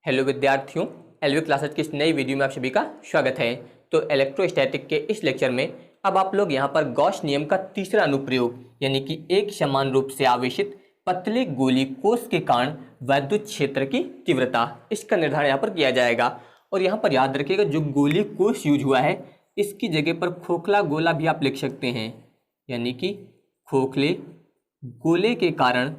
Hello विद्यार्थियों, LV classes की इस नई वीडियो में आप सभी का स्वागत है। तो इलेक्ट्रोस्टैटिक के इस लेक्चर में अब आप लोग यहाँ पर गॉस नियम का तीसरा अनुप्रयोग यानी कि एक समान रूप से आवेशित पतले गोली कोष के कारण वैद्युत क्षेत्र की तीव्रता, इसका निर्धारण यहाँ पर किया जाएगा। और यहाँ पर याद रखिएगा, जो गोली कोष यूज हुआ है इसकी जगह पर खोखला गोला भी आप लिख सकते हैं, यानी कि खोखले गोले के कारण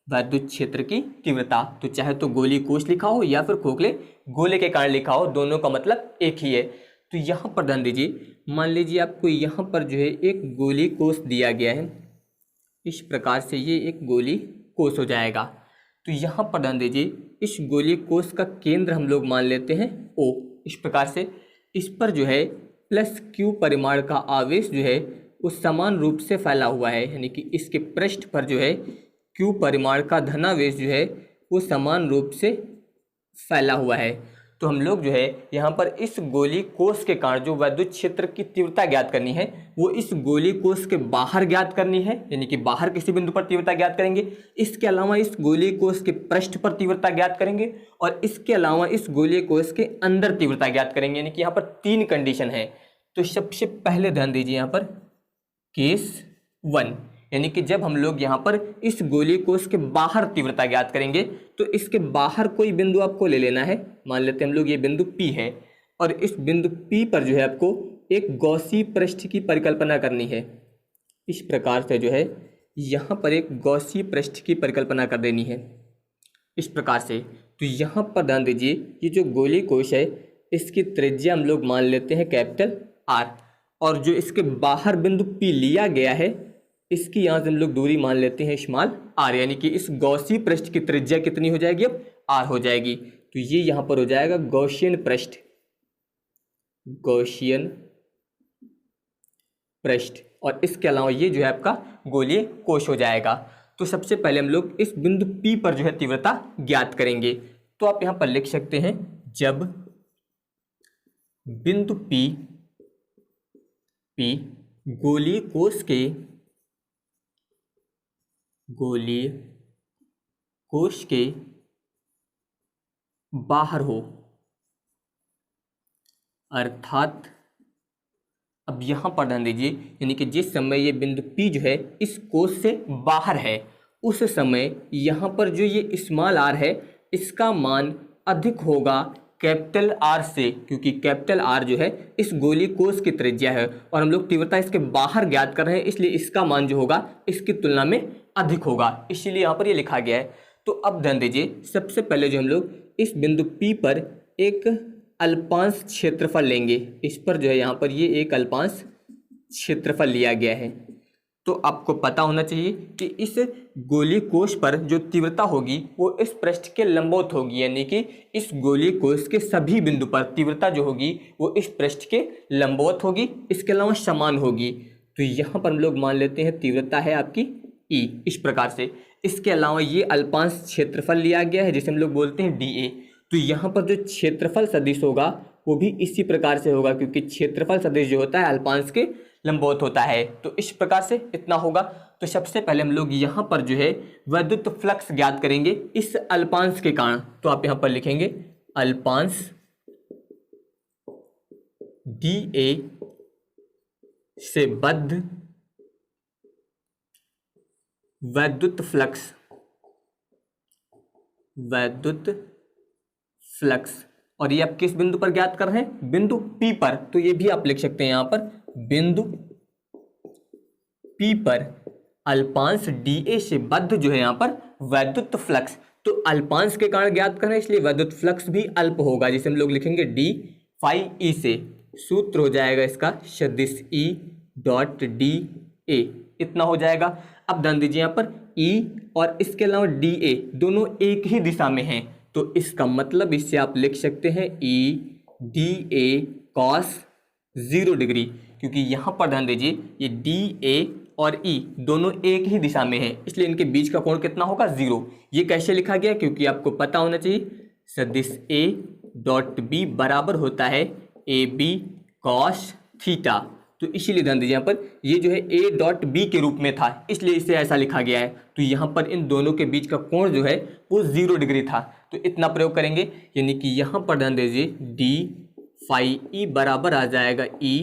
वैद्युत क्षेत्र की तीव्रता। तो चाहे तो गोली कोष लिखा हो या फिर खोखले गोले के कारण लिखा हो, दोनों का मतलब एक ही है। तो यहाँ पर ध्यान दीजिए, मान लीजिए आपको यहाँ पर जो है एक गोली कोष दिया गया है, इस प्रकार से ये एक गोली कोष हो जाएगा। तो यहाँ पर ध्यान दीजिए, इस गोली कोष का केंद्र हम लोग मान लेते हैं O। इस प्रकार से इस पर जो है प्लस Q परिमाण का आवेश जो है वो समान रूप से फैला हुआ है, यानी कि इसके पृष्ठ पर जो है Q परिमाण का धनावेश जो है वो समान रूप से फैला हुआ है। तो हम लोग जो है यहाँ पर इस गोली कोष के कारण जो वैद्युत क्षेत्र की तीव्रता ज्ञात करनी है वो इस गोली कोष के बाहर ज्ञात करनी है, यानी कि बाहर किसी बिंदु पर तीव्रता ज्ञात करेंगे। इसके अलावा इस गोली कोष के पृष्ठ पर तीव्रता ज्ञात करेंगे और इसके अलावा इस गोली कोष के अंदर तीव्रता ज्ञात करेंगे, यानी कि यहाँ पर 3 कंडीशन है। तो सबसे पहले ध्यान दीजिए यहाँ पर केस 1, यानी कि जब हम लोग यहाँ पर इस गोली कोष के बाहर तीव्रता ज्ञात करेंगे तो इसके बाहर कोई बिंदु आपको ले लेना है। मान लेते हैं हम लोग ये बिंदु P है और इस बिंदु P पर जो है आपको एक गॉसी पृष्ठ की परिकल्पना करनी है। इस प्रकार से जो है यहाँ पर एक गॉसी पृष्ठ की परिकल्पना कर देनी है इस प्रकार से। तो यहाँ पर ध्यान दीजिए, ये जो गोली कोष है इसकी त्रिज्या हम लोग मान लेते हैं कैपिटल R, और जो इसके बाहर बिंदु P लिया गया है इसकी यहाँ से हम लोग दूरी मान लेते हैं स्मॉल r, यानी कि इस गॉसी पृष्ठ की त्रिज्या कितनी हो जाएगी, अब r हो जाएगी। तो ये यहाँ पर हो जाएगा गॉसियन पृष्ठ, और इसके अलावा ये जो है आपका गोलीय कोष हो जाएगा। तो सबसे पहले हम लोग इस बिंदु P पर जो है तीव्रता ज्ञात करेंगे। तो आप यहाँ पर लिख सकते हैं, जब बिंदु P गोलीय कोष के बाहर हो, अर्थात अब यहाँ पर ध्यान दीजिए, यानी कि जिस समय ये बिंदु P जो है इस कोष से बाहर है उस समय यहाँ पर जो ये स्मॉल r है इसका मान अधिक होगा कैपिटल R से, क्योंकि कैपिटल R जो है इस गोली कोष की त्रिज्या है और हम लोग तीव्रता इसके बाहर ज्ञात कर रहे हैं, इसलिए इसका मान जो होगा इसकी तुलना में अधिक होगा, इसीलिए यहाँ पर ये लिखा गया है। तो अब ध्यान दीजिए, सबसे पहले जो हम लोग इस बिंदु P पर एक अल्पांश क्षेत्रफल लेंगे। इस पर जो है यहाँ पर ये एक अल्पांश क्षेत्रफल लिया गया है। तो आपको पता होना चाहिए कि इस गोली कोष पर जो तीव्रता होगी वो इस पृष्ठ के लंबवत होगी, यानी कि इस गोली कोष के सभी बिंदु पर तीव्रता जो होगी वो इस पृष्ठ के लंबवत होगी, इसके अलावा समान होगी। तो यहाँ पर हम लोग मान लेते हैं तीव्रता है आपकी E, इस प्रकार से। इसके अलावा ये अल्पांश क्षेत्रफल लिया गया है जिसे हम लोग बोलते हैं dA। तो यहाँ पर जो क्षेत्रफल सदिश होगा वो भी इसी प्रकार से होगा, क्योंकि क्षेत्रफल सदिश जो होता है अल्पांश के लंबवत होता है। तो इस प्रकार से इतना होगा। तो सबसे पहले हम लोग यहाँ पर जो है वैद्युत फ्लक्स ज्ञात करेंगे इस अल्पांश के कारण। तो आप यहाँ पर लिखेंगे अल्पांश dA से बद्ध वैद्युत फ्लक्स, और ये आप किस बिंदु पर ज्ञात कर रहे हैं, बिंदु P पर। तो ये भी आप लिख सकते हैं यहाँ पर बिंदु P पर अल्पांश dA से बद्ध जो है यहाँ पर वैद्युत फ्लक्स। तो अल्पांश के कारण ज्ञात कर रहे हैं इसलिए वैद्युत फ्लक्स भी अल्प होगा, जिसे हम लोग लिखेंगे d phi E से। सूत्र हो जाएगा इसका सदिश E डॉट dA, इतना हो जाएगा। अब ध्यान दीजिए यहाँ पर E और इसके अलावा dA दोनों एक ही दिशा में हैं, तो इसका मतलब इससे आप लिख सकते हैं E dA cos 0 डिग्री, क्योंकि यहाँ पर ध्यान दीजिए ये dA और E दोनों एक ही दिशा में हैं, इसलिए इनके बीच का कोण कितना होगा, 0। ये कैसे लिखा गया, क्योंकि आपको पता होना चाहिए सदिश A डॉट B बराबर होता है AB cos थीटा। तो इसीलिए ध्यान दीजिए यहाँ पर ये जो है ए डॉट बी के रूप में था, इसलिए इसे ऐसा लिखा गया है। तो यहाँ पर इन दोनों के बीच का कोण जो है वो 0 डिग्री था, तो इतना प्रयोग करेंगे, यानी कि यहाँ पर ध्यान दीजिए डी फाई ई बराबर आ जाएगा ई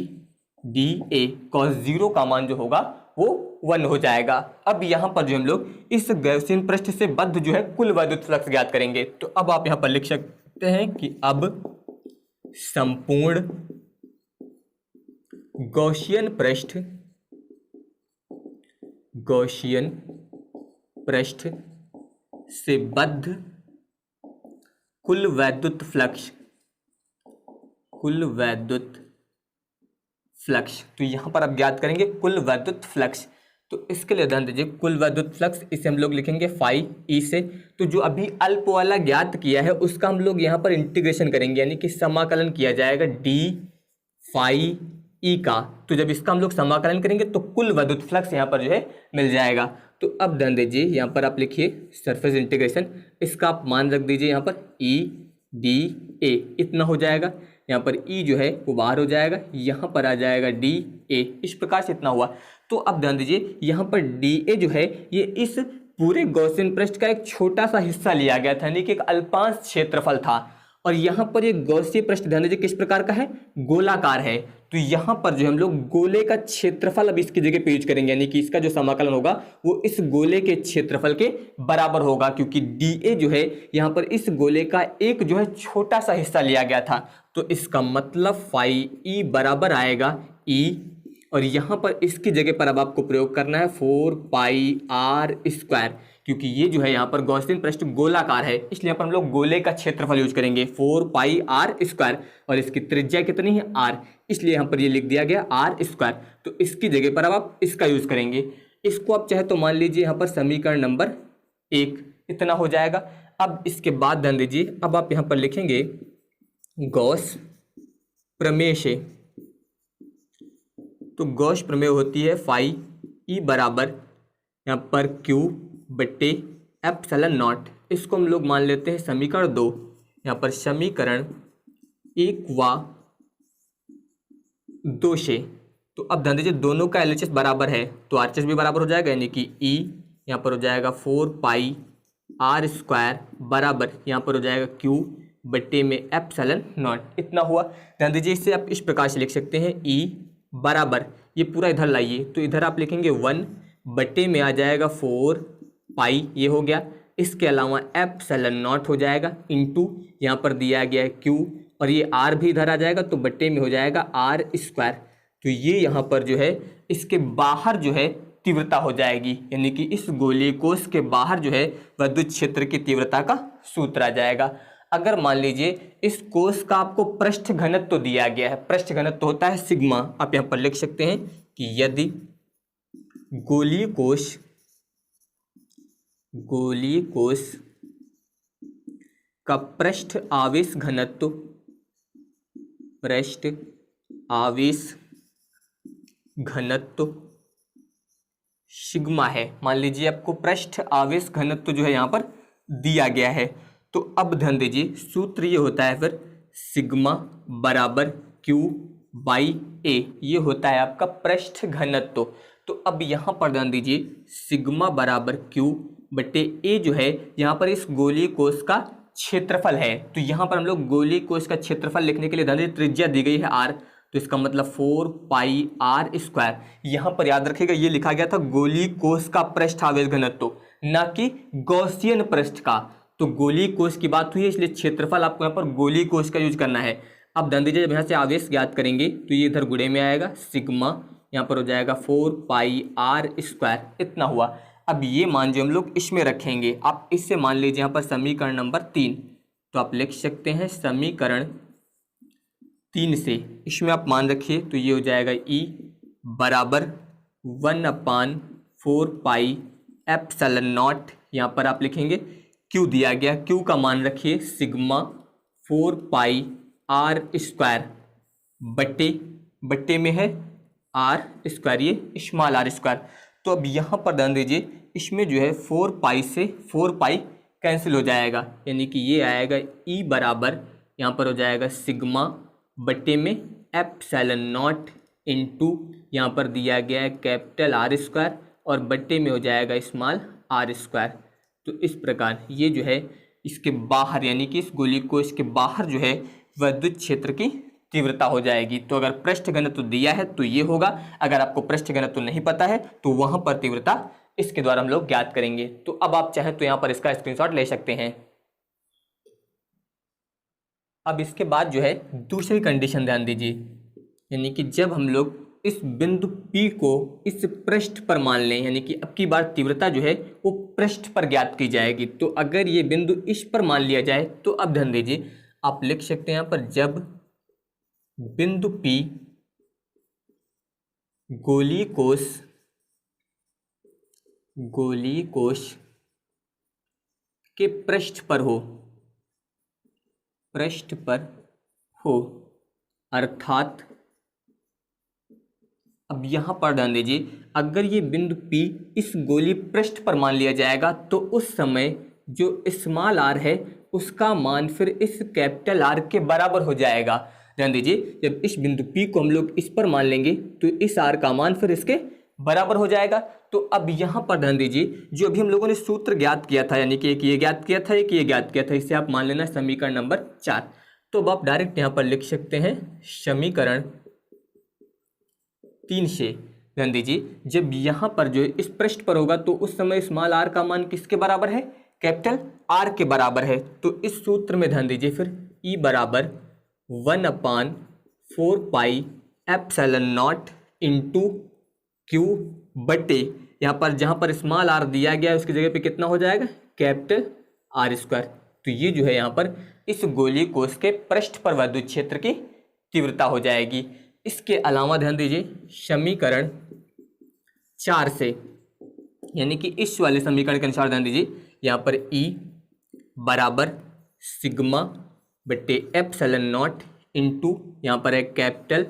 डी ए कॉस 0 का मान जो होगा वो 1 हो जाएगा। अब यहाँ पर जो हम लोग इस गॉसियन पृष्ठ से बद्ध जो है कुल वैद्युत फ्लक्स ज्ञात करेंगे। तो अब आप यहाँ पर लिख सकते हैं कि अब संपूर्ण गॉसियन पृष्ठ से बद्ध कुल वैद्युत फ्लक्स, तो यहां पर आप ज्ञात करेंगे कुल वैद्युत फ्लक्स। तो इसके लिए ध्यान दीजिए कुल वैद्युत फ्लक्स, इसे हम लोग लिखेंगे फाई ई से। तो जो अभी अल्प वाला ज्ञात किया है उसका हम लोग यहाँ पर इंटीग्रेशन करेंगे, यानी कि समाकलन किया जाएगा डी फाई ई का। तो जब इसका हम लोग समाकलन करेंगे तो कुल वैद्युत फ्लक्स यहाँ पर जो है मिल जाएगा। तो अब ध्यान दीजिए यहाँ पर आप लिखिए सरफेस इंटीग्रेशन, इसका आप मान रख दीजिए यहाँ पर ई डी ए इतना हो जाएगा। यहाँ पर ई जो है वो बाहर हो जाएगा, यहाँ पर आ जाएगा डी ए, इस प्रकार से इतना हुआ। तो अब ध्यान दीजिए यहाँ पर डी ए जो है ये इस पूरे गॉसियन पृष्ठ का एक छोटा सा हिस्सा लिया गया था, यानी कि एक अल्पांश क्षेत्रफल था। और यहाँ पर ये गॉसीय पृष्ठ ध्यान दीजिए किस प्रकार का है, गोलाकार है। तो यहाँ पर जो हम लोग गोले का क्षेत्रफल अब इसकी जगह पे यूज करेंगे, यानी कि इसका जो समाकलन होगा वो इस गोले के क्षेत्रफल के बराबर होगा, क्योंकि DA जो है यहाँ पर इस गोले का एक जो है छोटा सा हिस्सा लिया गया था। तो इसका मतलब फाई ई बराबर आएगा ई, और यहाँ पर इसकी जगह पर अब आपको प्रयोग करना है 4 पाई आर स्क्वायर, क्योंकि ये जो है यहाँ पर गॉसियन पृष्ठ गोलाकार है, इसलिए यहाँ पर हम लोग गोले का क्षेत्रफल यूज करेंगे 4 पाई आर स्क्वायर, और इसकी त्रिज्या कितनी है आर, इसलिए यहाँ पर ये लिख दिया गया आर स्क्वायर। तो इसकी जगह पर अब आप इसका यूज करेंगे, इसको आप चाहे तो मान लीजिए यहाँ पर समीकरण नंबर 1 इतना हो जाएगा। अब इसके बाद ध्यान दीजिए अब आप यहाँ पर लिखेंगे गॉस प्रमेय से। तो गॉस प्रमेय होती है फाई ई बराबर यहाँ पर क्यू बट्टे एप्सिलॉन नॉट, इसको हम लोग मान लेते हैं समीकरण 2। यहाँ पर समीकरण 1 व 2 से, तो अब ध्यान दीजिए दोनों का LHS बराबर है तो RHS भी बराबर हो जाएगा, यानी कि ई यहाँ पर हो जाएगा 4 पाई आर स्क्वायर बराबर यहाँ पर हो जाएगा क्यू बट्टे में एप्सिलॉन नॉट, इतना हुआ। ध्यान दीजिए इसे आप इस प्रकार से लिख सकते हैं ई बराबर, ये पूरा इधर लाइए, तो इधर आप लिखेंगे 1 बट्टे में आ जाएगा 4 पाई, ये हो गया। इसके अलावा एप्सिलॉन नॉट हो जाएगा इंटू यहाँ पर दिया गया है क्यू, और ये आर भी इधर आ जाएगा तो बट्टे में हो जाएगा आर स्क्वायर। तो ये यहाँ पर जो है इसके बाहर जो है तीव्रता हो जाएगी, यानी कि इस गोलीय कोश के बाहर जो है विद्युत क्षेत्र की तीव्रता का सूत्र आ जाएगा। अगर मान लीजिए इस कोश का आपको पृष्ठ घनत्व तो दिया गया है, पृष्ठ घनत्व तो होता है सिग्मा, आप यहाँ पर लिख सकते हैं कि यदि गोलीय कोश का पृष्ठ आवेश घनत्व सिग्मा है, मान लीजिए आपको पृष्ठ आवेश घनत्व जो है यहाँ पर दिया गया है, तो अब ध्यान दीजिए सूत्र ये होता है फिर सिग्मा बराबर क्यू बाई ए, ये होता है आपका पृष्ठ घनत्व। तो अब यहाँ पर ध्यान दीजिए सिग्मा बराबर क्यू बटे ए जो है यहाँ पर इस गोलीय कोश का क्षेत्रफल है। तो यहाँ पर हम लोग गोलीय कोश का क्षेत्रफल लिखने के लिए ध्यान दीजिए त्रिज्या दी गई है आर, तो इसका मतलब 4 पाई आर स्क्वायर। यहाँ पर याद रखिएगा ये लिखा गया था गोलीय कोश का पृष्ठ आवेश घनत्व, ना कि गॉसियन पृष्ठ का। तो गोलीय कोश की बात हुई है इसलिए क्षेत्रफल आपको यहाँ पर गोलीय कोश का यूज करना है। अब ध्यान दीजिए जब यहाँ से आवेश ज्ञात करेंगे तो ये इधर गुणे में आएगा, सिग्मा यहाँ पर हो जाएगा 4 पाई आर स्क्वायर, इतना हुआ। अब ये मान जो हम लोग इसमें रखेंगे, आप इससे मान लीजिए यहाँ पर समीकरण नंबर 3, तो आप लिख सकते हैं समीकरण 3 से इसमें आप मान रखिए, तो ये हो जाएगा ई बराबर 1/4 पाई एप्सिलॉन नॉट, यहाँ पर आप लिखेंगे क्यू दिया गया, क्यू का मान रखिए सिग्मा 4 पाई आर स्क्वायर बट्टे में है आर स्क्वायर, ये स्मॉल आर स्क्वायर। तो अब यहाँ पर ध्यान दीजिए इसमें जो है 4 पाई से 4 पाई कैंसिल हो जाएगा, यानी कि ये आएगा ई बराबर यहाँ पर हो जाएगा सिग्मा बट्टे में एप्सिलॉन नॉट इंटू यहाँ पर दिया गया है कैपिटल आर स्क्वायर और बट्टे में हो जाएगा स्मॉल आर स्क्वायर। तो इस प्रकार ये जो है इसके बाहर यानी कि इस गोली को इसके बाहर जो है विद्युत क्षेत्र की तीव्रता हो जाएगी। तो अगर पृष्ठ घनत्व दिया है तो ये होगा, अगर आपको पृष्ठ घनत्व नहीं पता है तो वहां पर तीव्रता इसके द्वारा हम लोग ज्ञात करेंगे। तो अब आप चाहें तो यहाँ पर इसका स्क्रीनशॉट ले सकते हैं। अब इसके बाद जो है दूसरी कंडीशन ध्यान दीजिए, यानी कि जब हम लोग इस बिंदु P को इस पृष्ठ पर मान लें, यानी कि अब की बार तीव्रता जो है वो पृष्ठ पर ज्ञात की जाएगी। तो अगर ये बिंदु इस पर मान लिया जाए तो अब ध्यान दीजिए आप लिख सकते हैं यहाँ पर, जब बिंदु P गोली कोश के पृष्ठ पर हो अर्थात अब यहां पर ध्यान दीजिए, अगर ये बिंदु P इस गोली पृष्ठ पर मान लिया जाएगा तो उस समय जो स्मॉल r है उसका मान फिर इस कैपिटल R के बराबर हो जाएगा। ध्यान दीजिए, जब इस बिंदु P को हम लोग इस पर मान लेंगे तो इस R का मान फिर इसके बराबर हो जाएगा। तो अब यहाँ पर ध्यान दीजिए, जो अभी हम लोगों ने सूत्र ज्ञात किया था, यानी कि एक ये ज्ञात किया था, एक ये ज्ञात किया था, इसे आप मान लेना समीकरण नंबर 4। तो अब आप डायरेक्ट यहाँ पर लिख सकते हैं समीकरण 3 से। ध्यान दीजिए, जब यहाँ पर जो इस पृष्ठ पर होगा तो उस समय स्मॉल r का मान किसके बराबर है? कैपिटल R के बराबर है। तो इस सूत्र में ध्यान दीजिए फिर E बराबर 1/4 pi epsilon not into Q बटे यहाँ पर जहाँ पर स्मॉल r दिया गया है उसकी जगह पे कितना हो जाएगा? Capital R square. तो ये जो है यहाँ पर इस गोलीय कोश के पृष्ठ पर विद्युत क्षेत्र की तीव्रता हो जाएगी। इसके अलावा ध्यान दीजिए समीकरण 4 से, यानी कि इस वाले समीकरण के अनुसार ध्यान दीजिए यहाँ पर E बराबर सिग्मा बट्टे एप्सिलॉन नॉट इंटू यहाँ पर है कैपिटल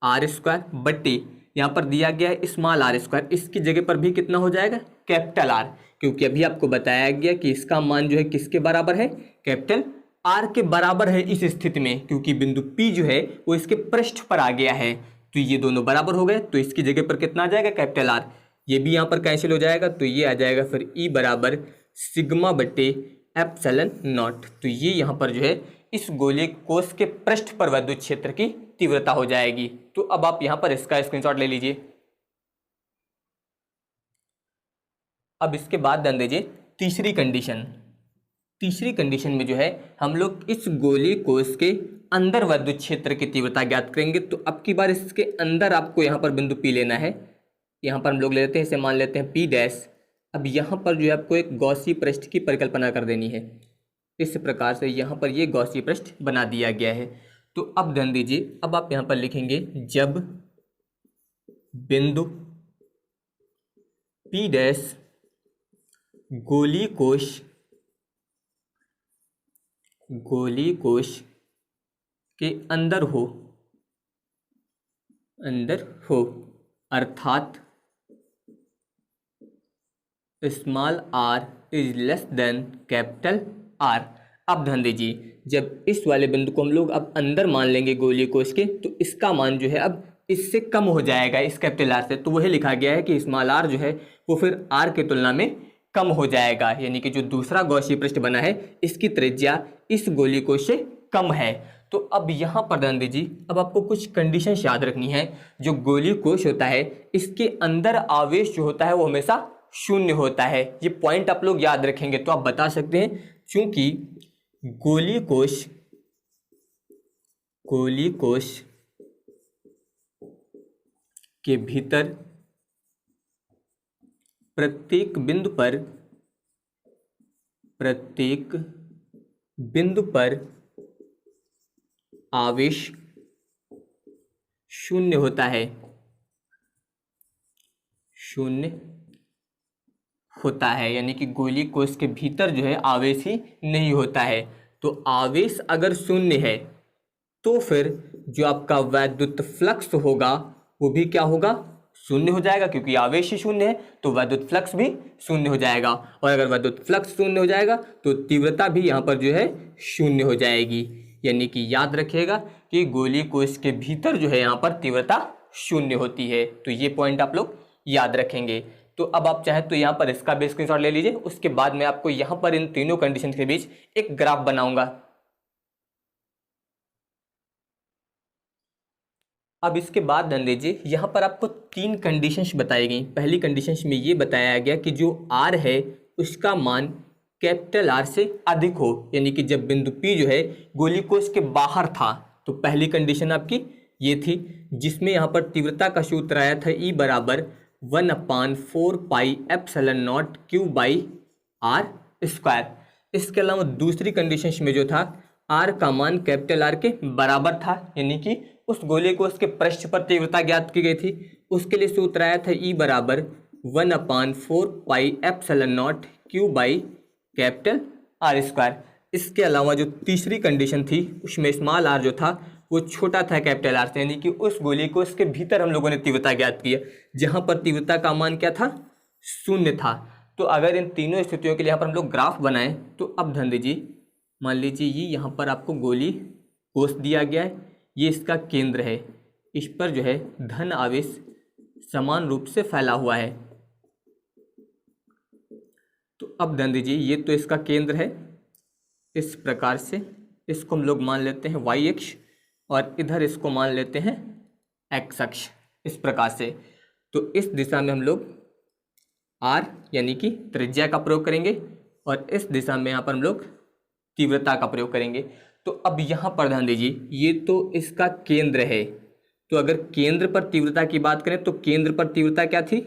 R स्क्वायर बट्टे यहाँ पर दिया गया है स्मॉल r स्क्वायर, इसकी जगह पर भी कितना हो जाएगा? कैपिटल R, क्योंकि अभी आपको बताया गया कि इसका मान जो है किसके बराबर है? कैपिटल R के बराबर है इस स्थिति में, क्योंकि बिंदु P जो है वो इसके पृष्ठ पर आ गया है। तो ये दोनों बराबर हो गए, तो इसकी जगह पर कितना आ जाएगा? Capital R। ये भी यहाँ पर कैंसिल हो जाएगा, तो ये आ जाएगा फिर E बराबर सिग्मा बट्टे एप्सिलॉन नॉट। तो ये यहाँ पर जो है इस गोलीय कोश के पृष्ठ पर विद्युत क्षेत्र की तीव्रता हो जाएगी। तो अब आप यहाँ पर इसका स्क्रीनशॉट ले लीजिए। अब इसके बाद ध्यान दीजिए तीसरी कंडीशन में जो है हम लोग इस गोलीय कोश के अंदर विद्युत क्षेत्र की तीव्रता ज्ञात करेंगे। तो अब की बार इसके अंदर आपको यहाँ पर बिंदु P लेना है। यहाँ पर हम लोग लेते हैं, इसे मान लेते हैं P डैश। अब यहाँ पर जो है आपको एक गॉसीय पृष्ठ की परिकल्पना कर देनी है। इस प्रकार से यहाँ पर ये गॉसीय पृष्ठ बना दिया गया है। तो अब ध्यान दीजिए, अब आप यहाँ पर लिखेंगे जब बिंदु P डैश गोलीय कोश के अंदर हो अर्थात small r is less than capital R। अब ध्यान दीजिए, जब इस वाले बिंदु को हम लोग अब अंदर मान लेंगे गोलीय कोश के, तो इसका मान जो है अब इससे कम हो जाएगा इस कैपिटल R से। तो वही लिखा गया है कि स्मॉल r जो है वो फिर R की तुलना में कम हो जाएगा, यानी कि जो दूसरा गॉसीय पृष्ठ बना है इसकी त्रिज्या इस गोलीय कोश से कम है। तो अब यहाँ पर ध्यान दीजिए, अब आपको कुछ कंडीशन याद रखनी है। जो गोलीय कोश होता है इसके अंदर आवेश जो होता है वो हमेशा शून्य होता है। ये पॉइंट आप लोग याद रखेंगे तो आप बता सकते हैं, क्योंकि गोलीय कोश के भीतर प्रत्येक बिंदु पर आवेश शून्य होता है, यानी कि गोलीय कोश के भीतर जो है आवेश ही नहीं होता है। तो आवेश अगर शून्य है तो फिर जो आपका वैद्युत फ्लक्स होगा वो भी क्या होगा? शून्य हो जाएगा, क्योंकि आवेश ही शून्य है तो वैद्युत फ्लक्स भी शून्य हो जाएगा। और अगर वैद्युत फ्लक्स शून्य हो जाएगा तो तीव्रता भी यहाँ पर जो है शून्य हो जाएगी। यानी कि याद रखिएगा कि गोलीय कोश के भीतर जो है यहाँ पर तीव्रता शून्य होती है। तो ये पॉइंट आप लोग याद रखेंगे। तो अब आप चाहें तो यहाँ पर इसका भी स्क्रीनशॉट ले लीजिए। उसके बाद मैं आपको यहाँ पर इन तीनों कंडीशन के बीच एक ग्राफ बनाऊंगा। अब इसके बाद ध्यान दीजिए, यहाँ पर आपको तीन कंडीशंस बताई गई। पहली कंडीशंस में ये बताया गया कि जो आर है उसका मान कैपिटल आर से अधिक हो, यानी कि जब बिंदु पी जो है गोली कोश के बाहर था। तो पहली कंडीशन आपकी ये थी, जिसमें यहाँ पर तीव्रता का सूत्र आया था E बराबर 1/4 pi epsilon naught q by r square. इसके अलावा दूसरी कंडीशन में जो था आर का मान कैपिटल आर के बराबर था, यानी कि उस गोले को उसके पृष्ठ पर तीव्रता ज्ञात की गई थी। उसके लिए सूत्र आया था E बराबर 1/4 pi epsilon naught q by capital R square. इसके अलावा जो तीसरी कंडीशन थी उसमें स्मॉल आर जो था वो छोटा था कैपिटल आर से, यानी कि उस गोले को उसके भीतर हम लोगों ने तीव्रता ज्ञात की है, जहां पर तीव्रता का मान क्या था, शून्य था। तो अगर इन तीनों स्थितियों के लिए यहाँ पर हम लोग ग्राफ बनाएं तो अब ध्यान दीजिए, मान लीजिए ये यहाँ पर आपको गोली कोष दिया गया है, ये इसका केंद्र है, इस पर जो है धन आवेश समान रूप से फैला हुआ है। तो अब ध्यान दीजिए, ये तो इसका केंद्र है, इस प्रकार से इसको हम लोग मान लेते हैं वाई अक्ष और इधर इसको मान लेते हैं एक्स अक्ष, इस प्रकार से। तो इस दिशा में हम लोग आर यानी कि त्रिज्या का प्रयोग करेंगे और इस दिशा में यहाँ पर हम लोग तीव्रता का प्रयोग करेंगे। तो अब यहाँ पर ध्यान दीजिए, ये तो इसका केंद्र है, तो अगर केंद्र पर तीव्रता की बात करें तो केंद्र पर तीव्रता क्या थी,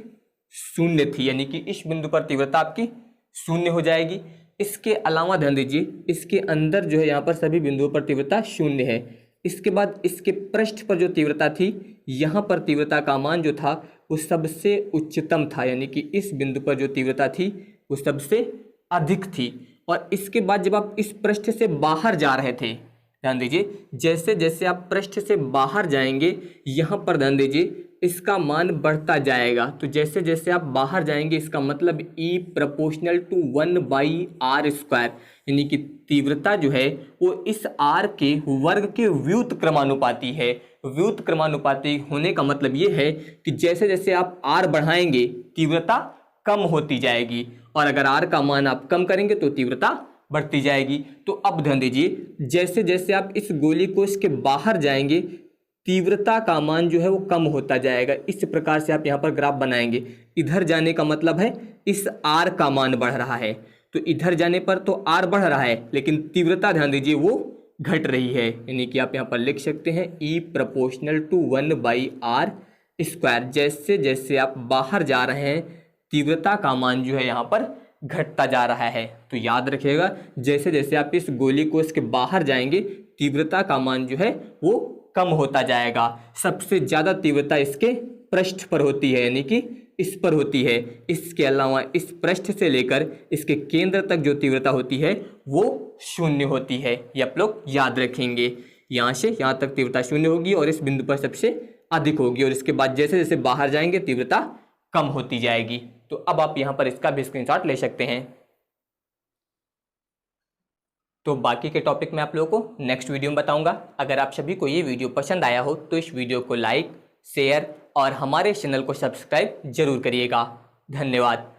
शून्य थी, यानी कि इस बिंदु पर तीव्रता आपकी शून्य हो जाएगी। इसके अलावा ध्यान दीजिए, इसके अंदर जो है यहाँ पर सभी बिंदुओं पर तीव्रता शून्य है। इसके बाद इसके पृष्ठ पर जो तीव्रता थी, यहाँ पर तीव्रता का मान जो था वो सबसे उच्चतम था, यानी कि इस बिंदु पर जो तीव्रता थी वो सबसे अधिक थी। और इसके बाद जब आप इस पृष्ठ से बाहर जा रहे थे, ध्यान दीजिए, जैसे जैसे आप पृष्ठ से बाहर जाएंगे यहाँ पर ध्यान दीजिए इसका मान बढ़ता जाएगा। तो जैसे जैसे आप बाहर जाएंगे इसका मतलब E proportional to 1/r square, यानी कि तीव्रता जो है वो इस r के वर्ग के व्युत क्रमानुपाती है। व्युत क्रमानुपाती होने का मतलब ये है कि जैसे जैसे आप r बढ़ाएंगे तीव्रता कम होती जाएगी, और अगर r का मान आप कम करेंगे तो तीव्रता बढ़ती जाएगी। तो अब ध्यान दीजिए, जैसे जैसे आप इस गोली कोश के बाहर जाएंगे तीव्रता का मान जो है वो कम होता जाएगा। इस प्रकार से आप यहाँ पर ग्राफ बनाएंगे। इधर जाने का मतलब है इस r का मान बढ़ रहा है, तो इधर जाने पर तो r बढ़ रहा है, लेकिन तीव्रता ध्यान दीजिए वो घट रही है, यानी कि आप यहाँ पर लिख सकते हैं E proportional to 1/r square. जैसे जैसे आप बाहर जा रहे हैं तीव्रता का मान जो है यहाँ पर घटता जा रहा है। तो याद रखिएगा, जैसे जैसे आप इस गोली कोश के बाहर जाएंगे तीव्रता का मान जो है वो कम होता जाएगा। सबसे ज़्यादा तीव्रता इसके पृष्ठ पर होती है, यानी कि इस पर होती है। इसके अलावा इस पृष्ठ से लेकर इसके केंद्र तक जो तीव्रता होती है वो शून्य होती है। ये आप लोग याद रखेंगे, यहाँ से यहाँ तक तीव्रता शून्य होगी और इस बिंदु पर सबसे अधिक होगी, और इसके बाद जैसे जैसे बाहर जाएंगे तीव्रता कम होती जाएगी। तो अब आप यहाँ पर इसका भी स्क्रीनशॉट ले सकते हैं। तो बाकी के टॉपिक मैं आप लोगों को नेक्स्ट वीडियो में बताऊंगा। अगर आप सभी को ये वीडियो पसंद आया हो तो इस वीडियो को लाइक, शेयर और हमारे चैनल को सब्सक्राइब जरूर करिएगा। धन्यवाद।